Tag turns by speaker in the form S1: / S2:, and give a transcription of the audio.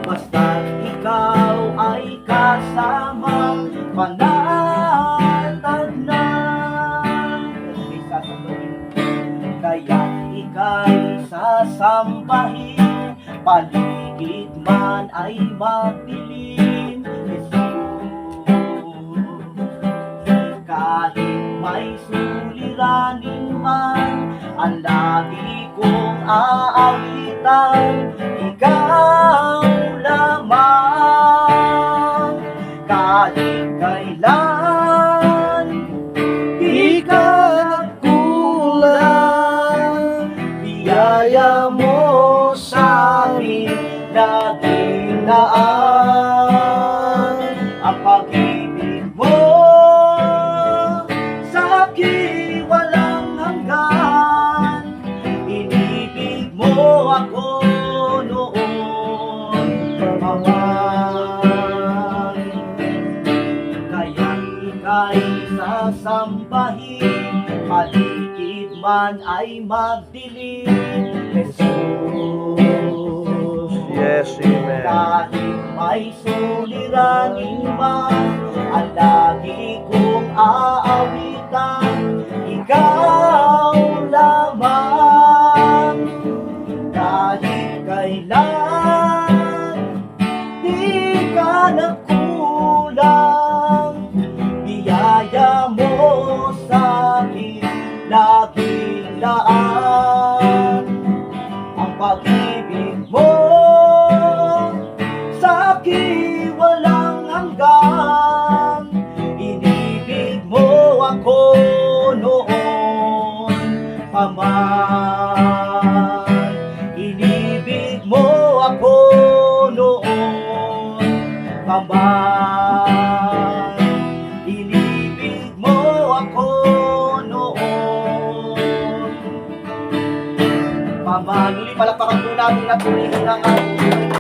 S1: Basta't ikaw ay kasama, panatag na. Kaya ika'y sasambahin, paligid man ay magdilim. Kahit may suliranin man, ang lagi kong aawitan, ikaw lamang. Kahit kailan di ka nagkulang, biyaya mo sa akin laging daan. Ang pag-ibig mo sa akin walang hanggan, inibig mo ako noon pa man. Kaya't ika'y sasambahin, paligid man ay magdilim. Jesus,
S2: Yes, amen.
S1: kahit may suliranin man, ang lagi kong aawitan, ikaw lamang. Kahit kailan di ka nagkulang, biyaya mo sa akin laging daan. Ang pag-ibig mo sa akin walang hanggan, inibig mo ako noon pa man. Inibig mo ako noon pa man. Inibig mo ako noon pa man. Muli palakpakan po natin at purihin ang ating